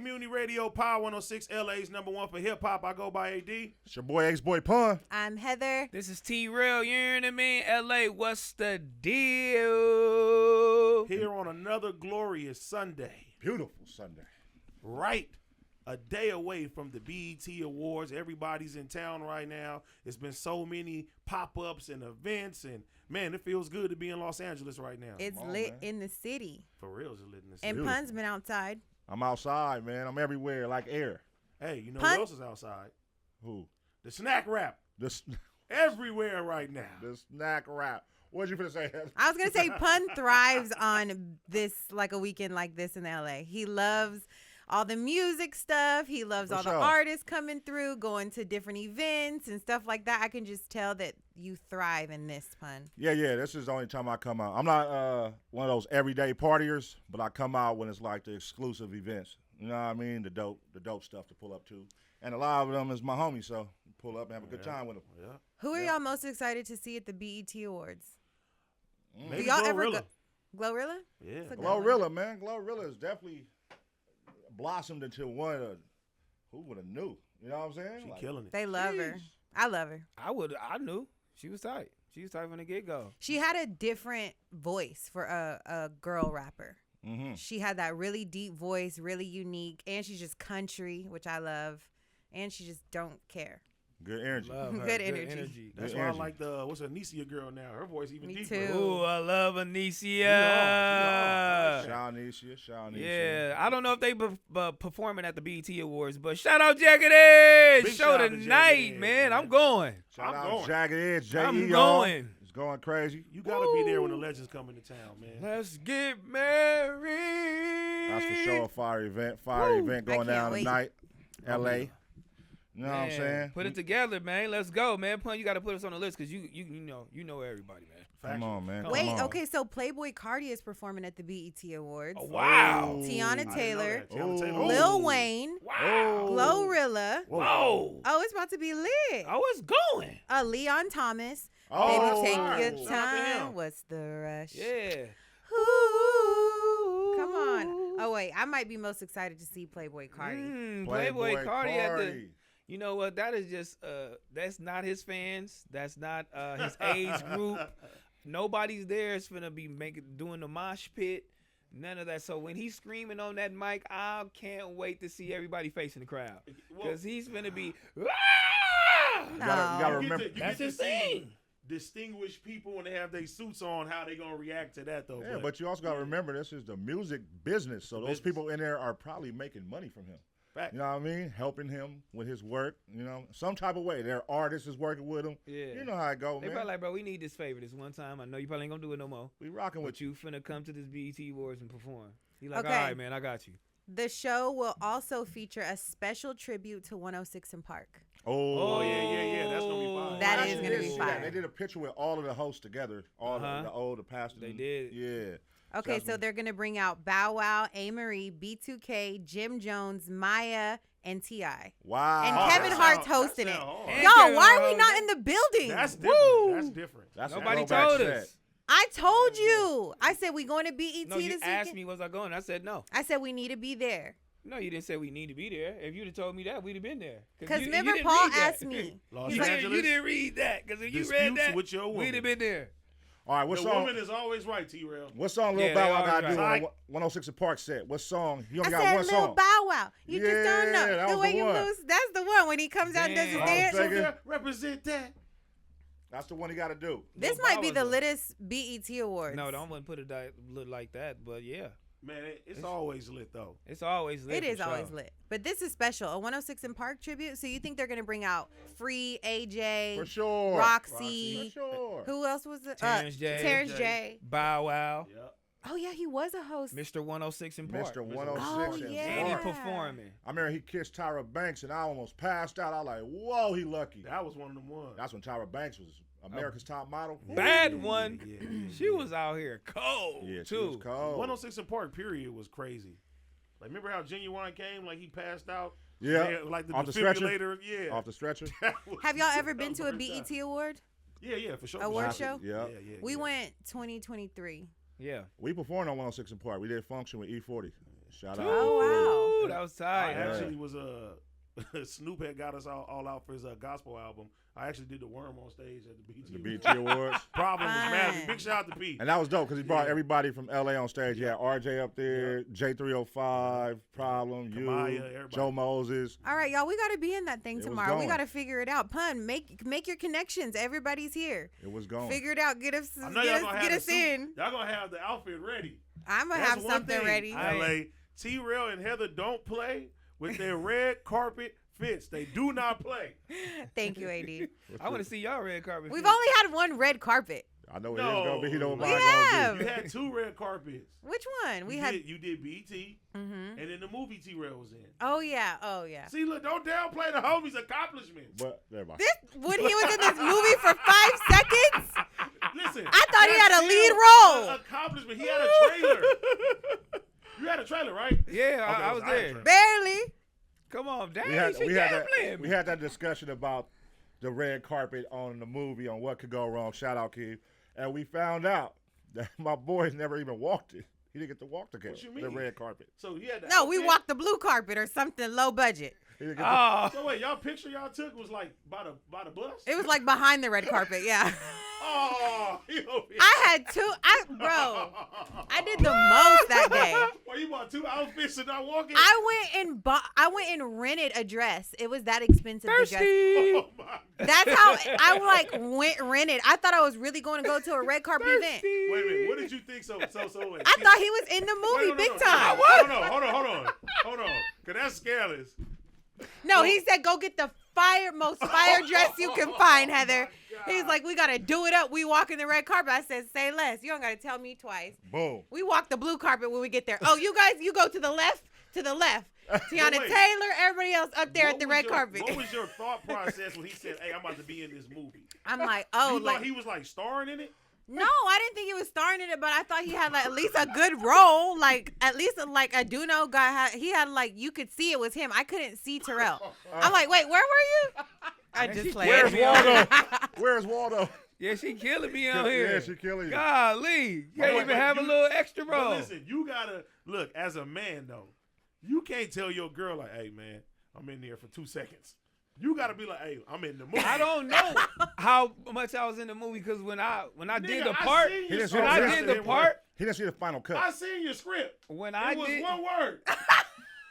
Figgmunity Radio, Power 106, LA's #1 for hip-hop. I go by AD. It's your boy, ex-boy Pun. I'm Heather. This is T-Real, you hear what I mean? LA, what's the deal? Here on another glorious Sunday. Beautiful Sunday. Right. A day away from the BET Awards. Everybody's in town right now. It's been so many pop-ups and events, and man, it feels good to be in Los Angeles right now. It's lit in the city. For real, it's lit in the city. And Pun's been outside. I'm outside, man. I'm everywhere like air. Hey, you know Pun? who else is outside? Who? The snack wrap. The Everywhere right now. snack wrap. What'd you finna say, Heather? I was going to say Pun thrives on this, like a weekend like this in LA. He loves all the music stuff. He loves For all sure. the artists coming through, going to different events and stuff like that. I can just tell that you thrive in this, Pun. Yeah. This is the only time I come out. I'm not one of those everyday partiers, but I come out when it's like the exclusive events. You know what I mean? The dope stuff to pull up to. And a lot of them is my homies, so pull up and have a good time with them. Yeah. Who are y'all most excited to see at the BET Awards? Maybe Do y'all ever Glorilla. go? Glorilla? Yeah. That's a good one. Glorilla, man. Glorilla is definitely blossomed into one of, who would have knew? You know what I'm saying? She Like, killing it. They love her. Jeez. I love her. I knew. She was tight. She was tight from the get-go. She had a different voice for a girl rapper. Mm-hmm. She had that really deep voice, really unique, and she's just country, which I love, and she just don't care. Good energy. Love her. Good energy. That's Good why energy. I like the what's Anicia girl now. Her voice even Me deeper. too. Ooh, I love Anicia. Shawnecia. Yeah, I don't know if they performing at the BET Awards, but shout out Jagged Edge. Big Show shout out to tonight, Jagged Edge, man. man. I'm going. Shout I'm out going. Jagged Edge, J.E. I'm y'all. going. It's going crazy. You gotta be there when the legends come into town, man. Let's get married. That's for sure a fire event. Event going can't down wait. tonight. L.A. You know what I'm Man, saying? Put it together, man. Let's go, man. Pun, you got to put us on the list because you know everybody, man. Come on, man. Wait, Come on. okay, so Playboi Carti is performing at the BET Awards. Oh, wow. Tiana Taylor, Tiana Taylor. Ooh. Lil Wayne, Wow. Glorilla. Whoa. Oh, it's about to be lit. Oh, it's going. Leon Thomas. Oh, Baby, take wow. your Shout out to him. time. What's the rush? Yeah. Ooh, come on. Oh, wait, I might be most excited to see Playboi Carti. Playboi Carti at the. You know what? That is just that's not his fans. That's not his age group. Nobody's there is finna be doing the mosh pit. None of that. So when he's screaming on that mic, I can't wait to see everybody facing the crowd because he's finna be. You gotta Oh. remember. That's his thing. Distinguished people when they have their suits on, how they gonna react to that though. Yeah, but you also gotta remember this is the music business. So those Business. people in there are probably making money from him. Fact. You know what I mean? Helping him with his work, you know, some type of way. Their artist is working with him. Yeah. You know how it go, They man. probably like, bro, we need this favor this one time. I know you probably ain't gonna do it no more. We rocking with But you finna come to this BET Awards and perform. He like, Okay. all right, man, I got you. The show will also feature a special tribute to 106 in Park. Oh, yeah. That's gonna be fine. That I is actually gonna did be see fire. that. They did a picture with all of the hosts together, all the older pastors. They did. Yeah. Okay, so Definitely. they're going to bring out Bow Wow, A-Marie, B2K, Jim Jones, Maya, and T.I. Wow. And Oh, Kevin that Hart's sound- hosting that it. sound hard. And Yo, Kevin why are Hart. we not in the building? That's different. Woo! That's different. That's a Nobody throwback told set. us. I told you. I said we going to BET No, you this asked weekend. me was I going. I said no. I said we need to be there. No, you didn't say we need to be there. If you'd have told me that, we'd have been there. Because you remember didn't Paul read that. asked me. Los He's You like, didn't, Angeles. you didn't read that. Because if you Disputes read that, with your woman. we'd have been there. All right, what The song? woman is always right, T-Rail. What song Lil Yeah, Bow they Wow always got to do right. on 106 and Park set? What song? You I only got said one Lil song. Bow Wow. You just don't Yeah, know. that The was way the you one. lose, that's the one when he comes out and does his Damn. dance. Oh, thank you. Yeah, represent that. That's the one he got to do. This Lil might Bow be was the a- littest BET Awards. No, don't want to put it look like that. But yeah, Man, it's always lit though. it's always lit. It is for always sure. lit. But this is special. A 106 in Park tribute. So you think they're going to bring out Free, AJ, For sure. Roxy. For sure. Who else was it? Terrence J. Terrence J. Bow Wow, Yep. Oh, yeah, he was a host. Mr. 106 in Park. Mr. 106 Oh, and yeah. And he Park. performing. I remember he kissed Tyra Banks and I almost passed out. I was like, whoa, he lucky. That was one of them ones. That's when Tyra Banks was America's top model. Bad one. Yeah. She was out here cold Yeah, she too. was cold. 106 in Park period was crazy. Like, remember how Genuine came? Like, he passed out? Yeah. They had, like, the Off the stretcher? defibrillator. Yeah. Off the stretcher. That was- Have y'all ever that been was to the a first BET time. Award? Yeah, for sure. Award for sure. show? Yeah. Yeah. We went 2023. Yeah. We performed on 106 in Park. We did function with E40. Shout out. Oh, wow. Ooh, that was I tight. actually was Snoop had got us all out for his gospel album. I actually did the worm on stage at the BET. The BET Awards. Problem was mad. Fun. Big shout out to P. And that was dope because he brought Yeah. everybody from LA on stage. Yeah, RJ up there, J305, Problem, Kamaya, you, everybody. Joe Moses. All right, y'all, we got to be in that thing It was tomorrow. We going. got to figure it out. Pun, make your connections. Everybody's here. It was going. Figure it out. Get us I know y'all gonna have get the us suit. in. Y'all gonna have the outfit ready. I'm going to That's have one something thing, ready. LA, T-Rail and Heather don't play with their red carpet fits. They do not play. Thank you, AD. I want to see y'all red carpet. We've fit. only had one red carpet. I know what No. it is going to be. He know what We mine's have. going to You had 2 red carpets. Which one? We you had. you did BET, Mhm. and then the movie T-Rail was in. Oh yeah. Oh yeah. See, look, don't downplay the homies' accomplishments. be. But, never mind. This when he was in this movie for 5 seconds. Listen, I thought he that's had a lead still role. an accomplishment. He had a trailer. You had a trailer, right? Yeah, Okay, I was I had a there. trailer. Barely. Come on, dang, we had, she we, had gambling. that, we had that discussion about the red carpet on the movie, on what could go wrong. Shout out, Keith. And we found out that my boys never even walked it. He didn't get to walk the, What you the mean? red carpet. So he had the No, we outfit. walked the blue carpet or something low budget. He didn't get Oh, So wait, y'all picture y'all took was like by the bus? It was like behind the red carpet. Yeah. Oh, I had two. Bro, I did the most that day. Well, you bought 2 outfits and not walking. I went and rented a dress. It was that expensive. The dress. thirsty. Oh my God. That's how I like went rented. I thought I was really going to go to a red carpet event. Wait a minute. What did you think? So wait. I thought he was in the movie Wait, big time. Hold on. Cause that's scandalous. No, he said go get the most fire dress you can find, Heather. He's like, we gotta do it up. We walk in the red carpet. I said, say less. You don't gotta tell me twice. boom. We walk the blue carpet when we get there. Oh, you guys, you go to the left. Tiana wait. Taylor, everybody else up there What at the was red your- carpet. What was your thought process when he said, "Hey, I'm about to be in this movie"? I'm like, oh, You like thought he was like starring in it? no, I didn't think he was starring in it, but I thought he had like at least a good role, like at least like a Duno guy. He had like you could see it was him. I couldn't see Terrell. I'm like, wait, where were you? I Man, just she played. Where's me out Waldo? Where's Waldo? Yeah, she killing me out here. Yeah, she killing you. Golly, you can't But even have a little extra But role. listen, you gotta look as a man though. You can't tell your girl like, "Hey, man, I'm in there for 2 seconds." You gotta be like, "Hey, I'm in the movie." I don't know how much I was in the movie because when I did the Nigga, I part, seen He your didn't see script. when I he did didn't the part, He didn't see the final cut. I seen your script. when I It was did one word.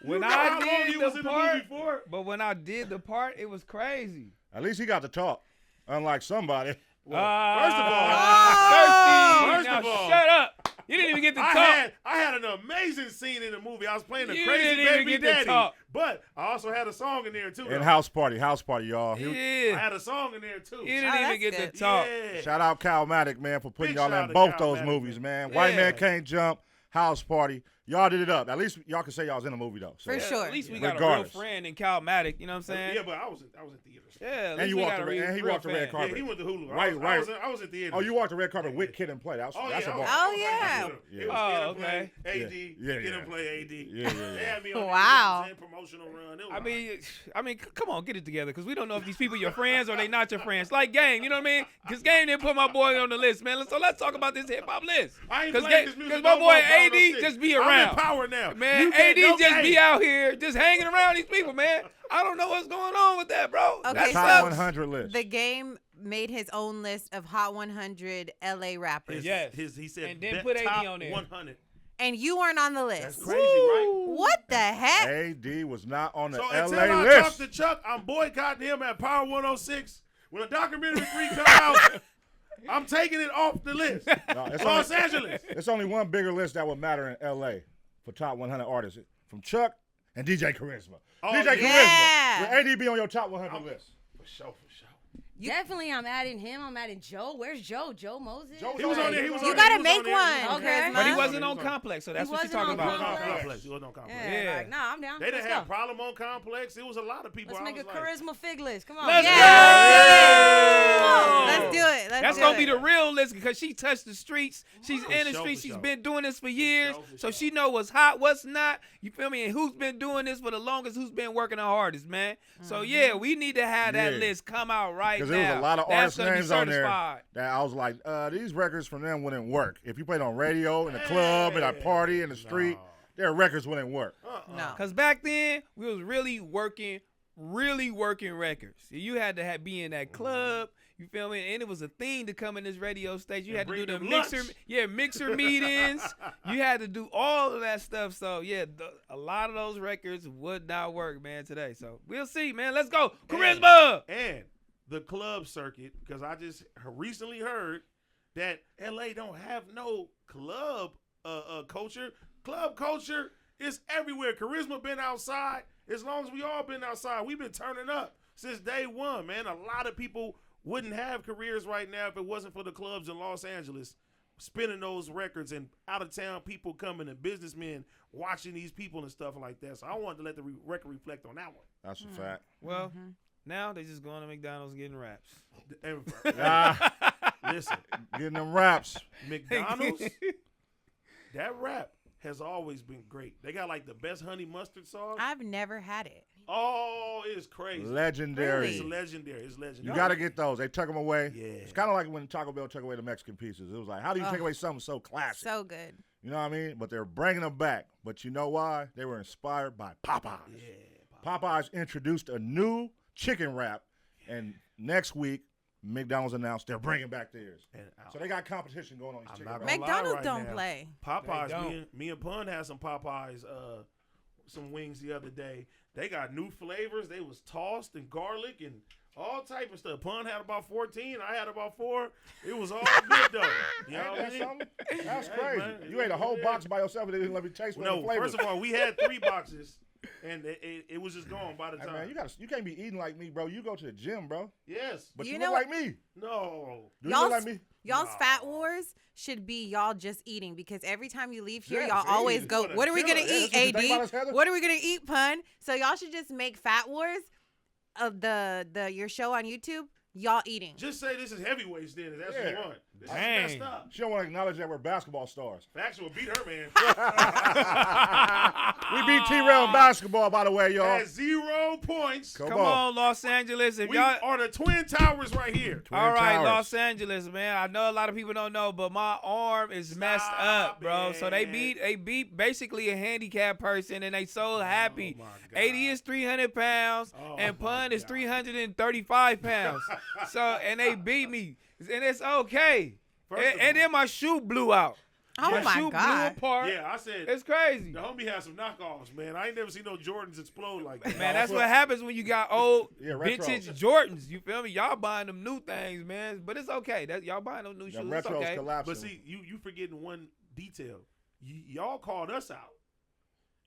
when You know I how long did you was the in the part, movie for? but when I did the part, it was crazy. At least he got to talk, unlike somebody. Well, first of all, thirsty. First Now of all, shut up. You didn't even get to talk. I had an amazing scene in the movie. I was playing the You crazy didn't even baby get to daddy, talk. but I also had a song in there too. And though. house party, y'all. He- I Yeah, had a song in there too. you didn't Oh, even that's get good. to talk. Yeah. Shout out Calmatic, man, for putting Big y'all shout in out to both those Calmatic, movies, man. man. White Yeah. Man Can't Jump, House Party. Y'all did it up. At least y'all can say y'all was in a movie, though. So. For sure. At least we Yeah. got a real Regardless. friend in Calmatic. You know what I'm saying? Yeah, but I was in theaters. Yeah, at And least you we walked got a the- real and he real walked the red fan. carpet. Yeah, he went to Hulu. Right. I was in theaters. Oh, you walked the red carpet with Kid and Play. That's a I bar. was Oh, like, yeah. It was Yeah. Kid Oh, and Play, okay. AD, Yeah, Kid yeah. and Play, AD. Yeah. They had me on Wow. there, promotional run. It was I mean, come on, get it together, because we don't know if these people your friends or they not your friends. Like Game, you know what I mean? Because Game didn't put my boy on the list, man. So let's talk about this hip hop list. I ain't Because playing this music my no boy more, AD Power just be I'm in around. power now. Man, You can't- AD no just game. be out here, just hanging around these people, man. I don't know what's going on with that, bro. Okay, That Top so- sucks. 100 list. The Game made his own list of Hot 100 LA rappers. Yes. He said, And then bet put AD top on there. 100. And you weren't on the That's list. crazy, right? What the heck? AD was not on the So LA until I talk list. to Chuck, I'm boycotting him at Power 106. When a documentary 3 come out, I'm taking it off the list. No, it's, Los only, Angeles. it's only one bigger list that would matter in LA for top 100 artists. From Chuck and DJ Charisma. Oh, DJ yeah. Charisma. Will AD be on your top 100 list? For sure. Definitely, I'm adding him. I'm adding Joe. Where's Joe? Joe Moses? Joe He was on there. He was You on gotta there. make He was on there. one, Okay. Charisma. But he Huh? wasn't on Complex, so that's He what she's wasn't talking on about. Complex. He wasn't on Complex. Yeah. Yeah. Like, nah, I'm down. They didn't Let's have go. problem on Complex. It was a lot of people. Let's I make a was like, charisma fig list. Come on. Let's Yeah. go! Let's do it. That's gonna be the real list because she touched the streets. She's For in the sure, streets. for She's sure. been doing this for years, for so sure. she know what's hot, what's not. You feel me? And who's been doing this for the longest? Who's been working the hardest, man? So yeah, we need to have that Yeah. list come out right now. Because there was a lot of That's artist gonna be names on there certified. that I was like, these records from them wouldn't work. If you played on radio, in a club, in a party, in the street, Their records wouldn't work. No. Cause back then we was really working records. You had to be in that club. You feel me? And it was a thing to come in this radio station. You had to do the mixer meetings. You had to do all of that stuff. So yeah, a lot of those records would not work, man, today. So we'll see, man. Let's go, charisma. And the club circuit, because I just recently heard that LA don't have no club culture. Club culture is everywhere. Charisma been outside as long as we all been outside. We've been turning up since day one, man. A lot of people wouldn't have careers right now if it wasn't for the clubs in Los Angeles spinning those records and out-of-town people coming and businessmen watching these people and stuff like that. So I wanted to let the record reflect on that one. That's a fact. Well, now they just going to McDonald's getting wraps. Listen, Getting them raps. McDonald's, that wrap has always been great. They got like the best honey mustard sauce. I've never had it. Oh, it's crazy. Legendary. It's legendary. It's legendary. You got to get those. They took them away. Yeah. It's kind of like when Taco Bell took away the Mexican pieces. It was like, how do you take away something so classic? So good. You know what I mean? But they're bringing them back. But you know why? They were inspired by Popeyes. Yeah, Popeyes introduced a new chicken wrap, and next week, McDonald's announced they're bringing back theirs. So they got competition going on these chicken wraps. McDonald's don't play. Popeyes, me and Pun had some Popeyes, some wings the other day. They got new flavors. They was tossed and garlic and all type of stuff. Pun had about 14. I had about 4. It was all good though. You know what I mean? That's Hey, crazy. man. You ate a whole box by yourself and they didn't let me taste one of the flavors. First of all, we had 3 boxes, and it was just gone by the Hey, time. man, you can't be eating like me, bro. You go to the gym, bro. Yes, But You you know look like me. no. Do you look like me? Y'all's fat wars should be y'all just eating because every time you leave here, Yes, y'all always eat. go, What a what are we going to killer. eat, Yeah, that's what you think about us, AD? Heather? What are we going to eat, Pun? So y'all should just make fat wars of your show on YouTube, y'all eating. Just say this is heavyweights then. If that's what you want. This is Dang. messed up. She don't want to acknowledge that we're basketball stars. Factual beat her, man. We beat T-Rail in basketball, by the way, y'all. At 0 points. Come Come on, Los Angeles. If We y'all are the Twin Towers right here. Twin all right, Towers. Los Angeles, man. I know a lot of people don't know, but my arm is messed up, bro. So they beat basically a handicapped person, and they so happy. my God. 80 is 300 pounds, and my Pun is God. 335 pounds. And they beat me, and it's okay. First of And all- then my shoe blew out. Oh my my shoe God. blew apart. Yeah, I said It's crazy. the homie had some knockoffs, man. I ain't never seen no Jordans explode like that. Man, that's what happens when you got old Yeah, retro. vintage Jordans. You feel me? Y'all buying them new things, man. But it's okay. Y'all buying them new The shoes. It's retro's okay. collapsing. But see, you forgetting one detail. Y'all called us out.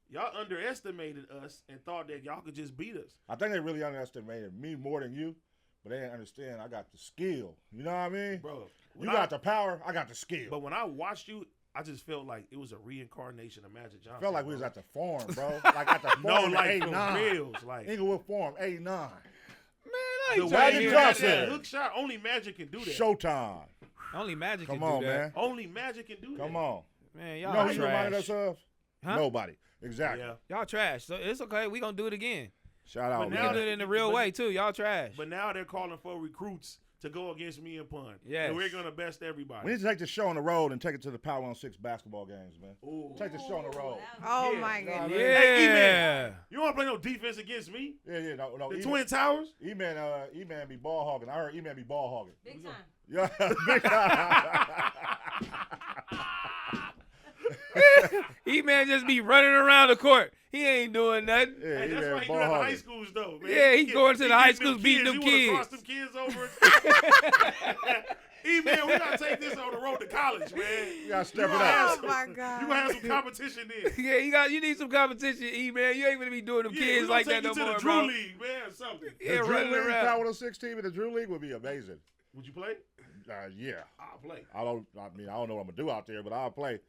Y'all underestimated us and thought that y'all could just beat us. I think they really underestimated me more than you, but they didn't understand I got the skill. You know what I mean? Bro, You got the power, I got the skill. But when I watched you, I just felt like it was a reincarnation of Magic Johnson. Felt like we bro. was at the farm, bro. Like at the farm No, in like 89. for reals. Like Inglewood Farm, 89. Man, I the ain't way trying Magic you to had Johnson. that hook shot, only Magic can do that. Showtime. Only Magic Come can on, do that. man. Only Magic can do that. Come on. Man, You y'all know who you reminded trash. us of? Huh? Nobody. Exactly. Yeah. Y'all trash. So it's okay. We gonna do it again. Shout out, But We now can do man. it in the real but- way too. Y'all trash. But now they're calling for recruits to go against me and Pun. Yes. And we're gonna best everybody. We need to take this show on the road and take it to the Power 106 basketball games, man. Ooh. Take the show on the road. Oh Yeah. my Nah, goodness. man. yeah. Hey, E-Man. You want to play no defense against me? Yeah, no. The Twin Towers? E-Man be ball hogging. I heard E-Man be ball hogging. Big time. Yeah, big time. E-Man just be running around the court. He ain't doing nothing. Yeah, Hey, that's E-Man why he do ball that to high hogging. schools, though, man. Yeah, he going to the high schools beating them You wanna kids. cross them kids over? E-Man, we got to take this on the road to college, man. You gotta step it gonna up. have Oh my God. You going to have some competition then. Yeah, you need some competition, E-Man. You ain't gonna be doing them Yeah, kids we like gonna that take no you more, to the Drew bro. League, man, or something. Yeah, The Drew running League, around. Power 106 team in the Drew League would be amazing. Would you play? Yeah. I'll play. I don't know what I'm gonna do out there, but I'll play.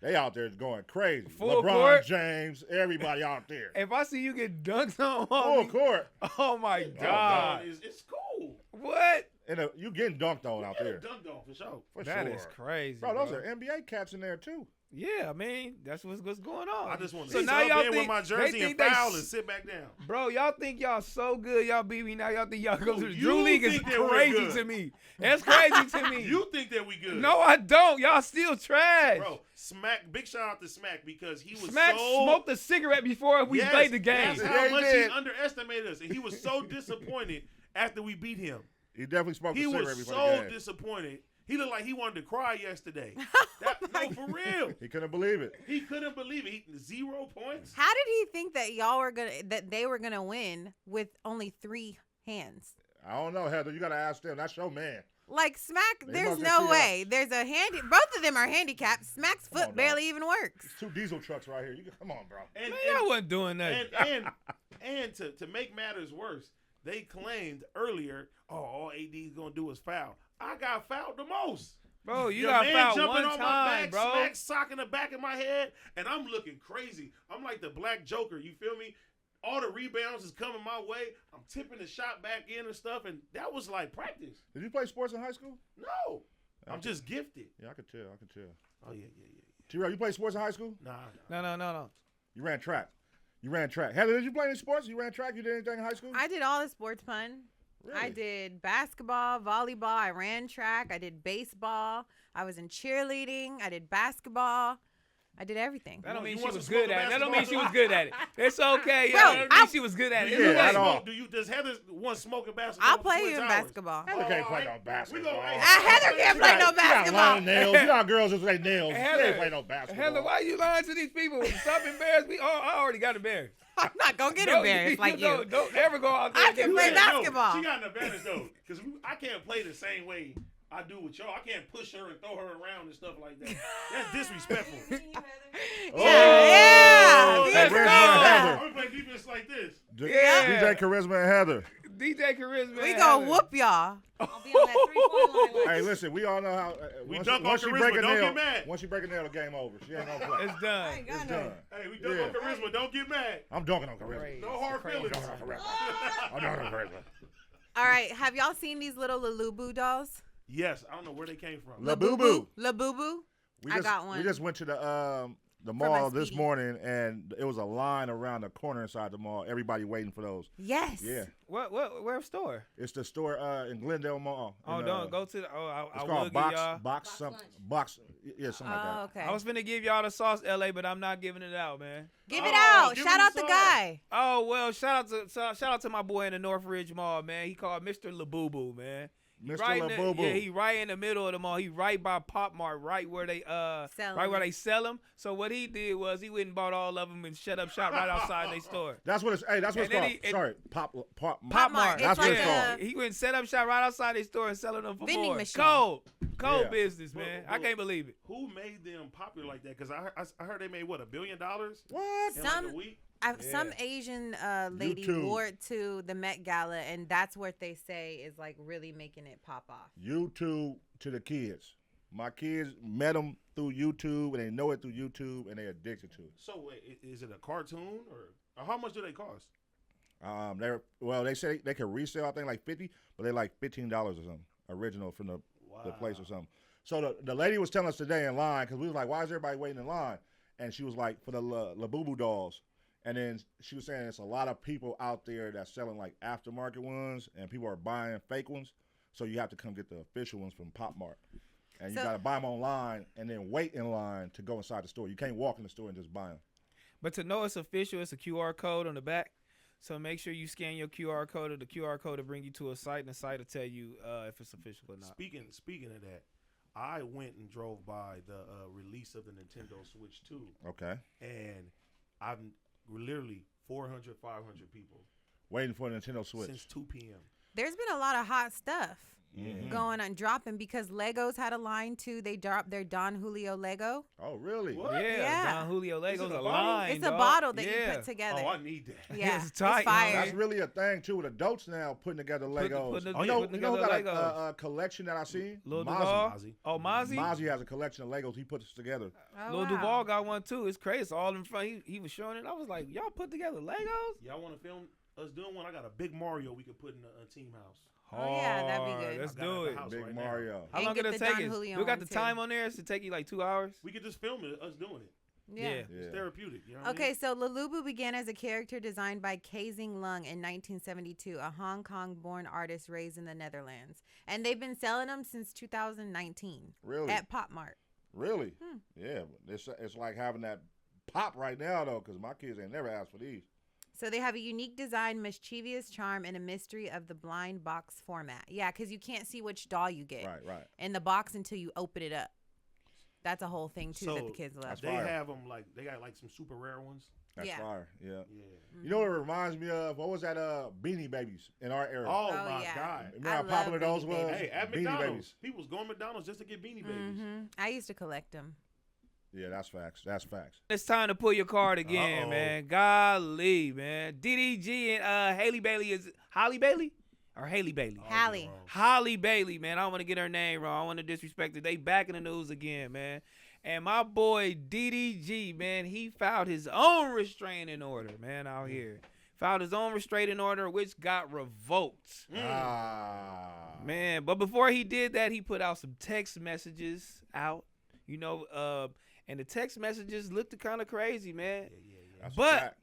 They out there going crazy. Full LeBron court? James, everybody out there. If I see you get dunked on, Full homie, court. oh my Oh, God. it's cool. What? And you getting dunked on out Yeah, there. dunked on for sure. For That sure. is crazy. Bro, those are NBA cats in there too. Yeah, I mean, that's what's going on. I just want to so sub now y'all in think with my jersey and they foul and sit back down. Bro, y'all think y'all so good. Y'all beat me. Now y'all think y'all go to the You Drew League is think that we're crazy good. to me. That's crazy to me. You think that we good? No, I don't. Y'all still trash. Bro, Smack, big shout out to Smack because he was Smack so smoked a cigarette before we Yes, played the game. That's how much he underestimated us, and he was so disappointed after we beat him. He definitely smoked a He cigarette was before so the game. disappointed. He looked like he wanted to cry yesterday. No, for real. He couldn't believe it. He couldn't believe it. 0 points. How did he think that they were gonna win with only 3 hands? I don't know, Heather. You got to ask them. That's your man. Like Smack, They there's must have no seen way. There's a both of them are handicapped. Smack's Come on, foot barely dog. even works. Two diesel trucks right here. Come on, bro. And, Man, y'all wasn't doing nothing. and to make matters worse, they claimed earlier, all AD's going to do is foul. I got fouled the most. Bro, you Your got man fouled jumping one on my time, back, bro. Smack sock in the back of my head, and I'm looking crazy. I'm like the black Joker, you feel me? All the rebounds is coming my way. I'm tipping the shot back in and stuff, and that was like practice. Did you play sports in high school? No, I'm just gifted. Yeah, I could tell. Oh, yeah. T-Rail, you played sports in high school? Nah. No. You ran track. Heather, did you play any sports? You ran track? You did anything in high school? I did all the sports, pun. Really? I did basketball, volleyball. I ran track. I did baseball. I was in cheerleading. I did basketball. I did everything. That don't mean You she want was some good smoke at it. That don't mean she basketball? was good at it. It's okay. Bro, That don't mean she was good at it. It's Yeah, okay. at all. Does Heather want smoking basketball? I'll for play Twin you in Towers? basketball. Heather can't play no basketball. Heather can't play no You got basketball. long nails. You got girls that say nails. She Heather, ain't play no basketball. Heather, why you lying to these people? Stop embarrassing me. Oh, I already got embarrassed. I'm not gonna get embarrassed like you. Don't ever go out there. I and get can play embarrassed. basketball. She got an advantage though, because I can't play the same way I do with y'all. I can't push her and throw her around and stuff like that. That's disrespectful. Yeah. Hey, Let's where's go. my Heather? I'm gonna play defense like this. Yeah. DJ Charisma and Heather. DJ Charisma. We and gonna Heather. whoop y'all. I'll be on that 3-point line. Hey, listen, we all know how. We once dunk once on she Charisma, break a don't nail, get mad. Once she break a nail, the game over. She ain't gonna play. It's done. It's done. Hey, we dunk on charisma. Don't get mad. I'm dunking on Charisma. Craze. No hard feelings. I'm dunking on Charisma. All right. Have y'all seen these little Labubu dolls? Yes, I don't know where they came from. Labubu. Labubu. I got one. We just went to the my mall this Speedy. morning, and it was a line around the corner inside the mall. Everybody waiting for those. Yes. Yeah, Where store? it's the store in Glendale Mall. Oh, in, don't go to the. Oh, It's I will called give Box y'all. Box. Yeah, something like Oh, that. okay. I was finna give y'all the sauce, LA, but I'm not giving it out, man. Give it Oh, out. give Shout me out the the song. guy. Oh well, shout out to my boy in the Northridge Mall, man. He called Mr. Labubu, man. He Mr. right in Labubu. yeah, he right in the middle of the mall. He right by Pop Mart, right where they Sell right 'em. where they sell them. So what he did was he went and bought all of them and shut up shop right outside their store. That's what it's. Hey, that's what And it's then called. he- Sorry, Pop Pop Mart. Mart. That's It's what like it's called. He went and set up shop right outside his store and selling them for Vending more. machine. Cold Yeah. business, man. I can't believe it. Who made them popular like that? Because I heard they made what, $1 billion What? in Some- like a week. Some Asian lady YouTube. wore it to the Met Gala, and that's what they say is like really making it pop off. YouTube to the kids. My kids met them through YouTube, and they know it through YouTube, and they're addicted to it. So wait, is it a cartoon or how much do they cost? They say they could resell, I think, like 50, but they like $15 or something, original from the place or something. So the lady was telling us today in line, because we was like, why is everybody waiting in line? And she was like, for the Labubu dolls. And then she was saying it's a lot of people out there that's selling like aftermarket ones, and people are buying fake ones. So you have to come get the official ones from Pop Mart. And you So- got to buy them online and then wait in line to go inside the store. You can't walk in the store and just buy them. But to know it's official, it's a QR code on the back. So make sure you scan your QR code, or the QR code will bring you to a site, and the site will tell you if it's official or not. Speaking of that, I went and drove by the release of the Nintendo Switch 2, Okay. and I've literally 400, 500 people Waiting for a Nintendo Switch. since 2 p.m. There's been a lot of hot stuff Mhm. going on, dropping, because Legos had a line too. They dropped their Don Julio Lego. Oh, really? What? Yeah, Don Julio Is it Lego's a a bottle? line. It's a dog. bottle that Yeah. you put together. Oh, I need that. Yeah, It's tight, fire. That's really a thing too with adults now putting together Legos. putting you know putting who got together a collection that I seen? Lil Mozzie. Duval. Mozzie. Oh, Mozzie. Mozzie has a collection of Legos he puts together. Oh, Lil wow. Duval got one too. It's crazy. It's all in front. He was showing it. I was like, y'all put together Legos? Y'all want to film us doing one? I got a big Mario we could put in a team house. Oh, yeah, that'd be Hard. good. Let's I got do at the it. house Big right now. Mario. How And long get could it the take Don us? Julio We got one, the too. time on there. It should take you like 2 hours. We could just film it, us doing it. Yeah. It's therapeutic. You know what I Okay, mean? so Labubu began as a character designed by Kazing Lung in 1972, a Hong Kong-born artist raised in the Netherlands. And they've been selling them since 2019 Really? at Pop Mart. Really? Yeah. It's like having that pop right now, though, because my kids ain't never asked for these. So they have a unique design, mischievous charm, and a mystery of the blind box format. Yeah, because you can't see which doll you get Right. in the box until you open it up. That's a whole thing, too, that the So, kids love. that's They fire. have them like they got like some super rare ones. That's Yeah. fire. Yeah. Yeah. You know what it reminds me of? What was that? Beanie Babies in our era. Oh, Oh, my yeah. God. Remember I how love popular those Beanie was? Babies. Hey, at Beanie McDonald's, Babies. people was going to McDonald's just to get Beanie Babies. I used to collect them. Yeah, that's facts. That's facts. It's time to pull your card again, Uh-oh. man. Golly, man. DDG and Haley Bailey is Holly Bailey or Haley Bailey? Oh, Halle. you're wrong. Holly Bailey, man. I don't want to get her name wrong. I want to disrespect her. They back in the news again, man. And my boy DDG, man, he filed his own restraining order, man, out here. Filed his own restraining order, which got revoked. Man, but before he did that, he put out some text messages out, and the text messages looked kind of crazy, man. That's a But fact.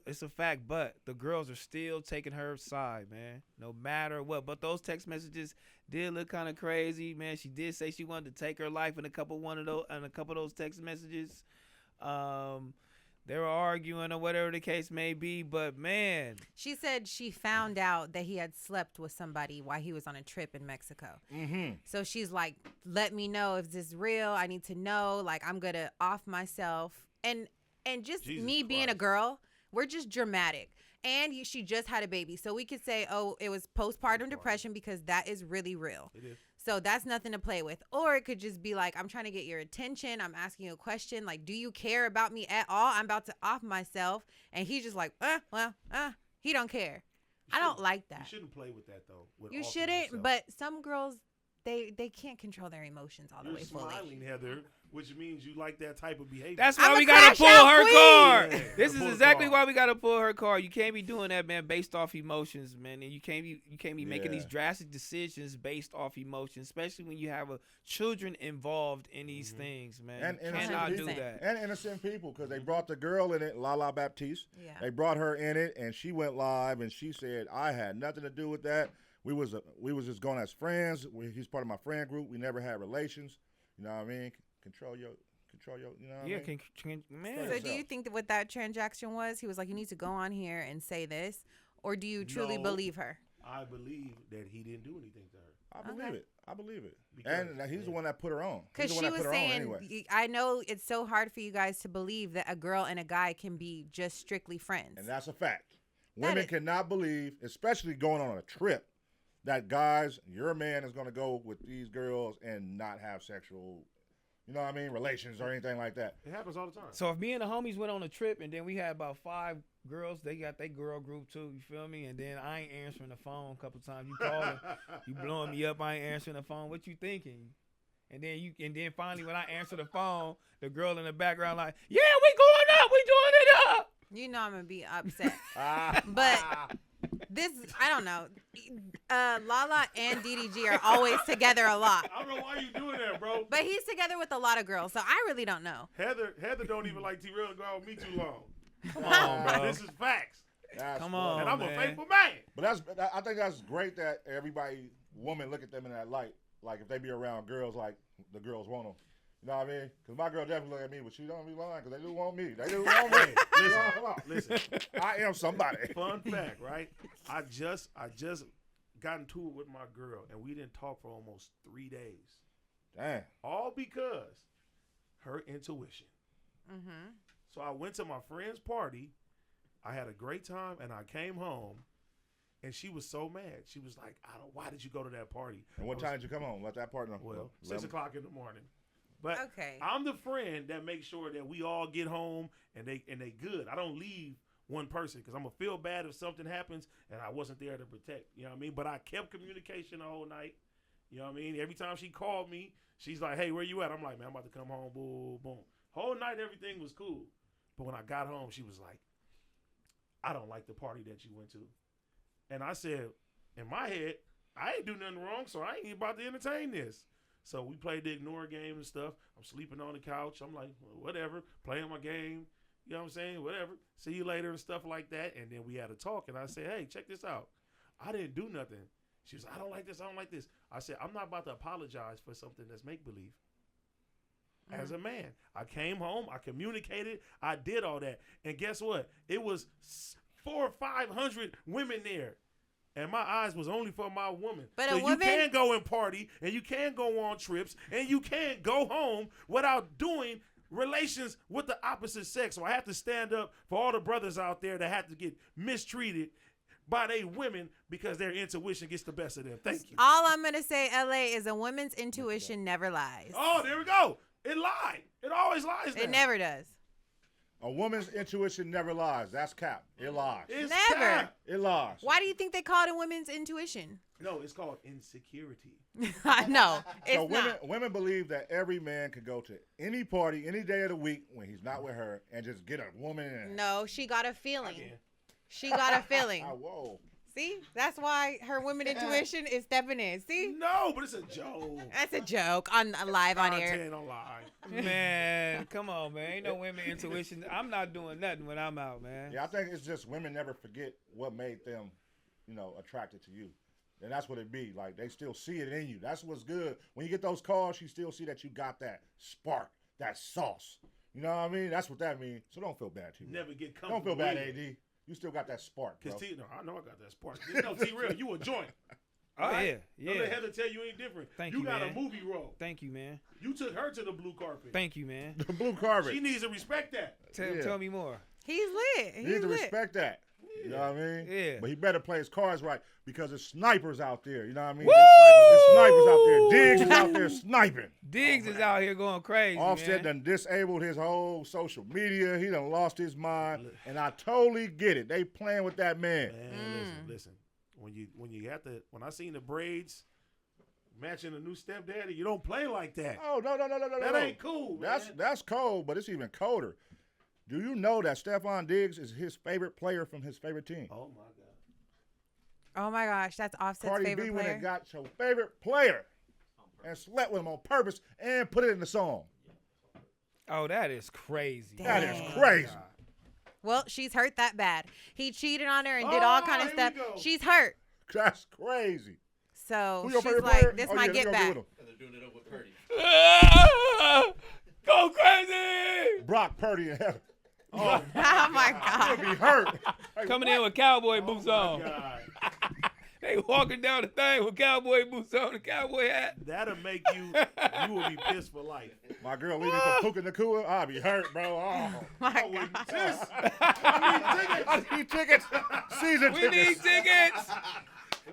it's a fact, but the girls are still taking her side, man. No matter what. But those text messages did look kind of crazy, man. She did say she wanted to take her life in a couple of those text messages. They were arguing or whatever the case may be, but man, She said she found out that he had slept with somebody while he was on a trip in Mexico. Mm-hmm. So she's like, let me know if this is real. I need to know. Like, I'm going to off myself. And just Jesus me being a Christ. girl, we're just dramatic. And she just had a baby. So we could say, oh, it was postpartum depression because that is really real. It is. So that's nothing to play with. Or it could just be like, I'm trying to get your attention. I'm asking you a question. Like, do you care about me at all? I'm about to off myself. And he's just like, he don't care. I don't like that. You shouldn't play with that, though. with You offering shouldn't, yourself. but some girls, they can't control their emotions all the You're way fully. smiling, Heather, which means you like that type of behavior. that's I'm why a we gotta crash pull out her queen. card. Yeah, This pull is the exactly card. why we gotta pull her card. You can't be doing that, man, based off emotions, man. And you can't be making these Yeah. drastic decisions based off emotions, especially when you have children involved in these things, man. And You innocent cannot do people. that. And innocent people, because they brought the girl in it, Lala Baptiste. Yeah. They brought her in it, and she went live, and she said, I had nothing to do with that. We was just going as friends. He's part of my friend group. We never had relations. You know what I mean? Control your. You know what Yeah, I mean? man. So do you yourself. think that what that transaction was, he was like, you need to go on here and say this? Or do you truly No. believe her? I believe that he didn't do anything to her. I believe Okay. it. I believe it. Because- And he's the one that put her on. He's Because the one she that was put her on saying, anyway. I know it's so hard for you guys to believe that a girl and a guy can be just strictly friends. And that's a fact. That Women is- cannot believe, especially going on a trip, that guys, your man is going to go with these girls and not have sexual, you know what I mean, relations or anything like that. It happens all the time. So if me and the homies went on a trip and then we had about 5 girls, they got their girl group too, you feel me? And then I ain't answering the phone a couple times. You calling, you blowing me up, I ain't answering the phone. What you thinking? And then finally when I answer the phone, the girl in the background like, yeah, we going up, we doing it up. You know I'm going to be upset. Ah. But this, I don't know. Lala and DDG are always together a lot. I don't know why you doing that, bro. But he's together with a lot of girls, so I really don't know. Heather don't even like T-Real to go out with me too long. Come on, bro. This is facts. That's Come funny. on. And I'm man. a faithful man. But I think that's great that women look at them in that light. Like if they be around girls, like the girls want them. You know what I mean? Because my girl definitely look at me, but she don't be lying because they do want me. They do want me. Listen, I am somebody. fun fact, right? I just got into it with my girl, and we didn't talk for almost 3 days. Damn. All because her intuition. Mm-hmm. So I went to my friend's party. I had a great time, and I came home, and she was so mad. She was like, why did you go to that party? And what time did you come home? Let that partner. Well, 6 o'clock in the morning. But Okay. I'm the friend that makes sure that we all get home and they good. I don't leave one person because I'm going to feel bad if something happens and I wasn't there to protect. You know what I mean? But I kept communication the whole night. You know what I mean? Every time she called me, she's like, hey, where you at? I'm like, man, I'm about to come home. Boom, boom. Whole night, everything was cool. But when I got home, she was like, I don't like the party that you went to. And I said, in my head, I ain't do nothing wrong, so I ain't even about to entertain this. So we played the ignore game and stuff. I'm sleeping on the couch. I'm like, well, whatever, playing my game. You know what I'm saying? Whatever. See you later and stuff like that. And then we had a talk, and I said, hey, check this out. I didn't do nothing. She was like, I don't like this. I don't like this. I said, I'm not about to apologize for something that's make-believe. As a man, I came home, I communicated, I did all that. And guess what? It was 400 or 500 women there. And my eyes was only for my woman. But so a woman, you can go and party, and you can go on trips, and you can go home without doing relations with the opposite sex. So I have to stand up for all the brothers out there that have to get mistreated by they women because their intuition gets the best of them. Thank you. all I'm going to say, LA, is a woman's intuition never lies. Oh, there we go. It lied. It always lies now. It never does. A woman's intuition never lies. That's cap. It lies. It's Never. cap. It lies. Why do you think they call it a women's intuition? No, it's called insecurity. No, it's So not. women believe that every man could go to any party, any day of the week when he's not with her and just get a woman in. No, she got a feeling. Again. She got a feeling. Ah, whoa. See? That's why her women intuition is stepping in. See? No, but it's a joke. That's a joke on live on air. Content on live. Man, come on, man. Ain't no women intuition. I'm not doing nothing when I'm out, man. Yeah, I think it's just women never forget what made them, attracted to you. And that's what it be. Like, they still see it in you. That's what's good. When you get those calls, you still see that you got that spark, that sauce. You know what I mean? That's what that means. So don't feel bad, T. Never get comfortable. Don't feel bad, with it. AD. You still got that spark, bro. Cause I know I got that spark. No, T-Real, you a joint. Oh, Right? yeah. Don't let Heather tell you ain't different. Thank you you, got man. a movie role. Thank you, man. You took her to the blue carpet. Thank you, man. The blue carpet. She needs to respect that. Tell me more. He's lit. You He's need to lit. respect that. You know what I mean? Yeah. But he better play his cards right because there's snipers out there. You know what I mean? Woo! There's snipers out there. Diggs is out there sniping. Diggs is out here going crazy, Offset man. done disabled his whole social media. He done lost his mind. And I totally get it. They playing with that man. Man, listen. When I seen the braids matching a new stepdaddy, you don't play like that. Oh, no. That ain't cool, man. That's cold, but it's even colder. Do you know that Stefon Diggs is his favorite player from his favorite team? Oh my God. Oh my gosh, that's Offset's Cardi favorite B player. went and got your favorite player and slept with him on purpose and put it in the song. Oh, that is crazy. Damn. That is crazy. Well, she's hurt that bad. He cheated on her and did all kind of here stuff. we go. She's hurt. That's crazy. So Who your she's favorite like, player? this Oh, might yeah, get we gonna back. do with him. And they're doing it up with Purdy. Go crazy! Brock Purdy and Heather. Oh my He'll God. be hurt. Hey, Coming in with cowboy boots on. God. They walking down the thing with cowboy boots on and cowboy hat. That'll make you will be pissed for life. my girl leaving for Puka Nakua. I'll be hurt, bro. Oh. My Oh, God. sis, I I need tickets. Season We tickets. need tickets.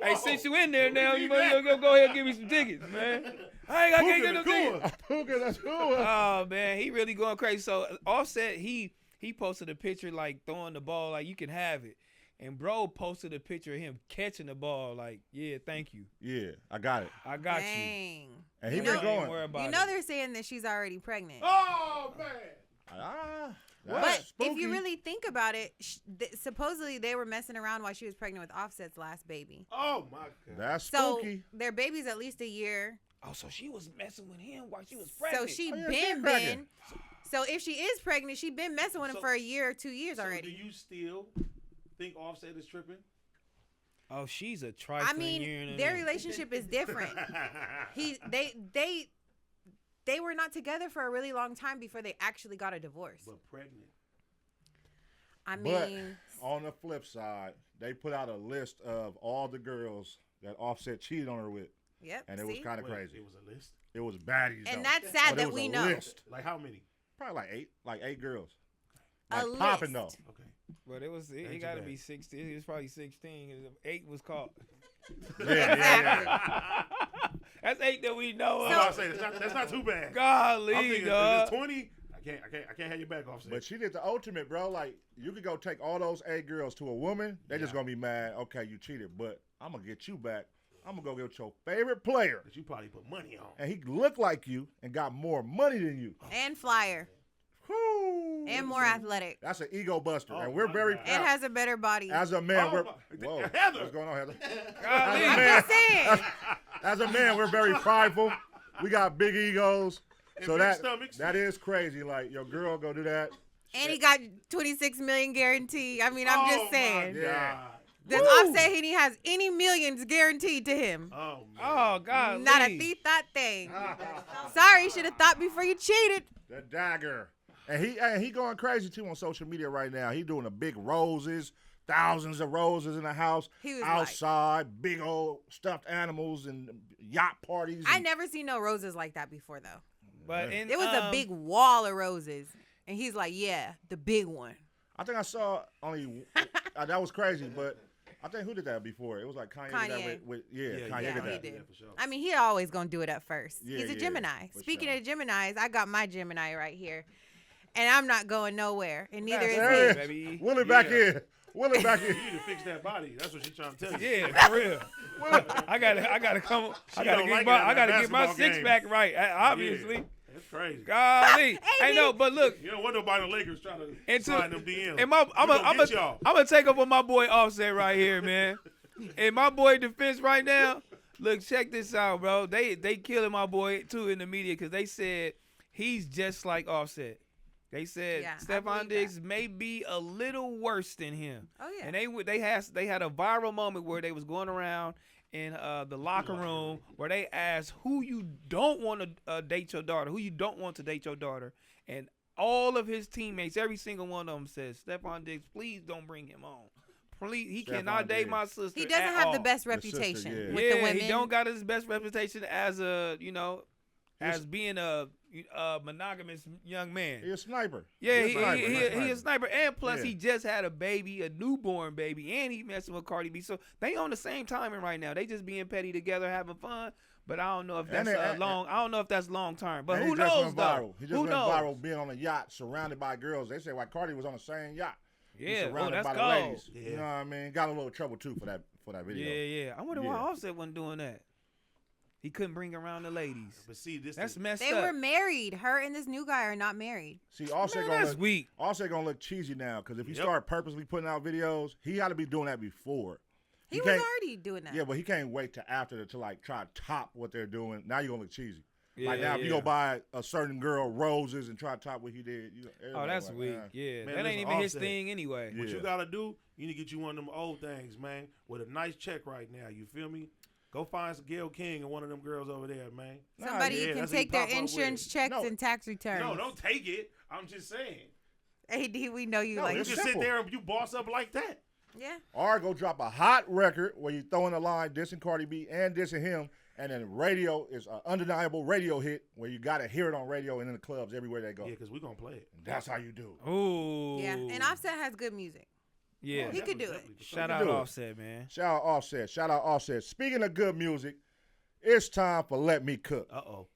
Hey, since you in there now, you might go ahead and give me some tickets, man. I can't get no tickets. Puka Nakua. Oh man, he really going crazy. So Offset, he posted a picture like throwing the ball, like you can have it. And bro posted a picture of him catching the ball, like, yeah, thank you. Yeah, I got it. I got you. Dang. And he You been know- Don't worry going. about You it. know they're saying that she's already pregnant. Oh man. But That's if spooky. you really think about it, supposedly they were messing around while she was pregnant with Offset's last baby. Oh my God. That's So spooky. their baby's at least a year. Oh, so she was messing with him while she was So pregnant. she Oh, yeah, been she pregnant. So if she is pregnant, she been messing with him So- for a year or 2 years So already. do you still think Offset is tripping? Oh, she's a trifling I mean, year their relationship is different. They were not together for a really long time before they actually got a divorce. But pregnant. I But mean, on the flip side, they put out a list of all the girls that Offset cheated on her with, yep. and it was see? kind of Wait, crazy. It was a list. It was baddies. And though. that's sad But it that was we a know. list. Like how many? Probably like eight girls. A Like popping list. though. Okay. But it was, it Ain't got to too be bad. 16. It was probably 16. 8 was caught. Yeah. That's 8 that we know I'm of. about to say that's not too bad. I'm Golly, thinking if dog. it's 20. I can't have your back Offset. But she did the ultimate, bro. Like, you could go take all those 8 girls to a woman. They just Yeah. gonna be mad. Okay, you cheated, but I'm gonna get you back. I'm gonna go get your favorite player, That you probably put money on. and he looked like you and got more money than you. And Flyer. Whoo! Woo! And more athletic. That's an ego buster, Oh, and we're my very God. It has a better body. as a man. Oh, We're my- whoa, Heather. what's going on, Heather? Golly. I'm just saying. As a man, we're very prideful. We got big egos, And so big that stomachs. that is crazy. Like your girl go do that. And he got 26 million guarantee. I mean, I'm Oh, just saying. my Yeah. God. Does Woo. Offset he has any millions guaranteed to him? Oh, man. Oh God. Not a thief thought thing. Sorry, you should have thought before you cheated. The dagger. And he going crazy too on social media right now. He doing the big roses, thousands of roses in the house, He was outside, big old stuffed animals and yacht parties. I and- never seen no roses like that before though. But It was a big wall of roses, and he's like, "Yeah, the big one." I think I saw only that was crazy, but I think who did that before? It was like Kanye. Did that Kanye. with Yeah, Kanye yeah, did he that. did. Yeah, for sure. I mean, he always gonna do it at first. Yeah, He's a yeah, Gemini. for Speaking sure. of Geminis, I got my Gemini right here, and I'm not going nowhere, and neither There is it he. is. baby. Will it back Yeah. in. Will it back You in. need to fix that body. That's what she's trying to tell you. Yeah, for real. I gotta come. I gotta don't get like my. it in I gotta that get my basketball 6 game. pack right. Obviously. Yeah. That's crazy. Golly. Hey, no, but look. You don't want nobody in the Lakers trying to And to- slide them DMs. And I'm gonna get y'all. gonna take up on my boy Offset right here, man. And my boy defense right now. Look, check this out, bro. They killing my boy too in the media because they said he's just like Offset. They said Yeah, I Stefon believe Diggs may be a little worse than him. Oh yeah. And they had a viral moment where they was going around in the locker room where they asked who you don't want to date your daughter, who you don't want to date your daughter, and all of his teammates, every single one of them says, Stefon Diggs, please don't bring him on. Please, he Stephon cannot date Diggs. my sister. He doesn't at have the all. best The sister, reputation yeah. with the women. He don't got his best reputation as a as being a monogamous young man. He a sniper. Yeah, He a sniper. he a sniper, and plus Yeah. he just had a baby, a newborn baby, and he messing with Cardi B. So they on the same timing right now. They just being petty together, having fun. But I don't know if And that's they- long. I don't know if that's long term. But And who he just knows went though? viral. He just Who went knows? viral being on a yacht surrounded by girls. They say why Cardi was on the same yacht. He's Yeah, surrounded that's by the cold. ladies. Yeah. You know what I mean? Got in a little trouble too for that video. Yeah. I wonder why Yeah. Offset wasn't doing that. He couldn't bring around the ladies. But see, this That's is, messed They up. were married. Her and this new guy are not married. See, Offset Man, gonna that's look, weak. Offset gonna look cheesy now because if he Yep. start purposely putting out videos, he had to be doing that before. He was can't- already doing that. Yeah, but he can't wait to after to like try to top what they're doing. Now you're gonna look cheesy. Like Yeah, now, if you go buy a certain girl roses and try to top what he did, Oh, that's like, weak. nah. Yeah, Man, that ain't listen, even his Offset. thing anyway. Yeah. what you gotta do, you need to get you one of them old things, man, with a nice check right now. You feel me? Go find some Gail King and one of them girls over there, man. Somebody yeah, you can that's who take you their pop up with. insurance checks No. and tax returns. No, don't take it. I'm just saying. AD, we know you No, like You it's just simple. sit there and you boss up like that. Yeah. Or go drop a hot record where you throw in a line dissing Cardi B and dissing him, and then radio is an undeniable radio hit where you gotta hear it on radio and in the clubs everywhere they go. Yeah, because we're going to play it. That's how you do. Ooh. Yeah. And Offset has good music. Yeah. He could do it. Definitely. Shout He out could do it. Offset, man. Shout out Offset. Shout out Offset. Speaking of good music, it's time for Let Me Cook. Uh-oh.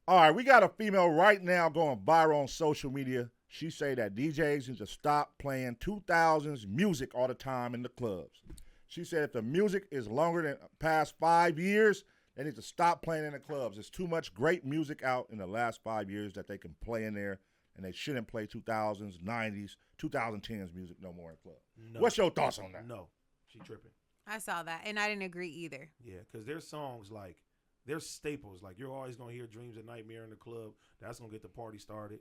All right, we got a female right now going viral on social media. She say that DJs need to stop playing 2000s music all the time in the clubs. She said if the music is longer than past 5 years, they need to stop playing in the clubs. There's too much great music out in the last 5 years that they can play in there, and they shouldn't play 2000s, 90s, 2010s music no more in clubs. No. What's your thoughts on that? No. She tripping. I saw that, and I didn't agree either. Yeah, because there's songs like, there's staples. Like, you're always going to hear Dreams of Nightmare in the club. That's going to get the party started.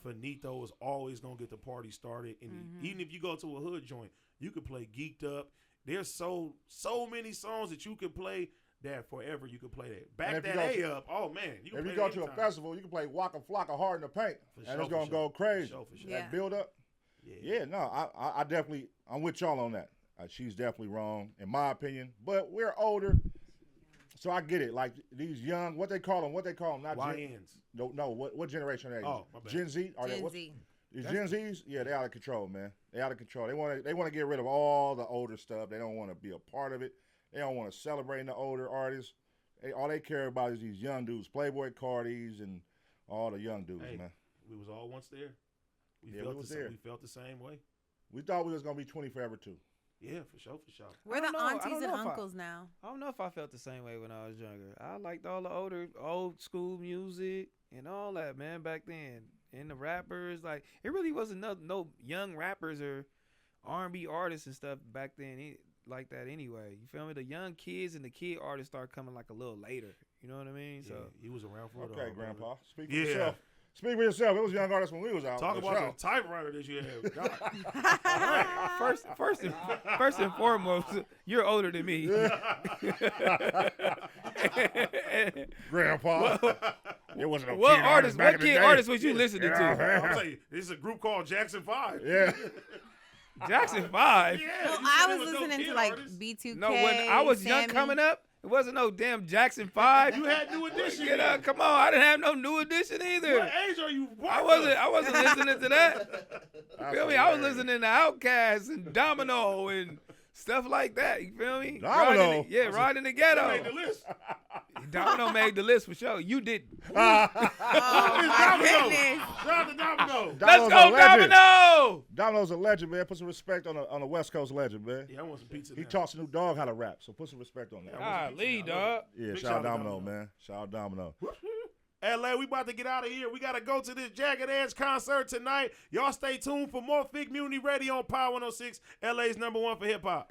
Finito is always going to get the party started. And even if you go to a hood joint, you could play Geeked Up. There's so many songs that you could play that forever you could play that. Back if you that go A up. Oh, man. You can If play you go that to a anytime. festival, you can play Waka Flocka Hard in the Paint, For and sure, it's for going to sure. go crazy. For sure, for sure. Yeah. That build up. Yeah, no, I definitely, I'm with y'all on that. She's definitely wrong, in my opinion. But we're older, so I get it. Like these young, what they call them, not Gen, YNs. no, what generation are they? Oh, my bad. Gen Z? Are they, Gen what, Z. Is Gen Zs? Yeah, they out of control, man. They out of control. They want to get rid of all the older stuff. They don't want to be a part of it. They don't want to celebrate the older artists. All they care about is these young dudes, Playboi Cartis and all the young dudes, Hey, man. we was all once there. Yeah, we was there. We felt the same way. We thought we was gonna be 20 forever too. Yeah, for sure, for sure. We're I the don't know. I aunties don't and know if I- uncles now. I don't know if I felt the same way when I was younger. I liked all the old school music and all that, man, back then. and the rappers. Like it really wasn't no young rappers or R&B artists and stuff back then like that anyway. You feel me? The young kids and the kid artists start coming like a little later. You know what I mean? Yeah, So he was around for it all. Okay, Grandpa. Speak for Yeah. yourself. Speak for yourself. It was young artists when we was out. Talk for about sure. the typewriter that you have. God. first and foremost, you're older than me. Grandpa. It wasn't no What kid artist? back What in the kid day. artist was you listening Yeah. to? I'll tell you, this is a group called Jackson 5. Yeah. Jackson 5. Yeah, Well, you I said there was no listening kid to like artists. B2K. No, when I was young Sammy. coming up, it wasn't no damn Jackson 5. You had New Edition. Get up, come on! I didn't have no New Edition either. What age are you? I wasn't listening to that. Feel me? I was listening to Outkast and Domino and stuff like that. You feel me? Domino? Riding the Made the ghetto. list. Domino made the list for sure. You didn't. Oh It's my Domino. goodness. Shout out to Domino. Let's Domino's go, a legend. Domino! Domino's a legend, man. Put some respect on a West Coast legend, man. Yeah, I want some pizza. He now. taught Snoop Dogg how to rap, so put some respect on that. Golly, dog. Yeah, Big shout out shout out to Domino, Domino. man. Shout out Domino. LA, we about to get out of here. We got to go to this Jagged Edge concert tonight. Y'all stay tuned for more Figgmunity Radio on Power 106, LA's #1 for hip hop.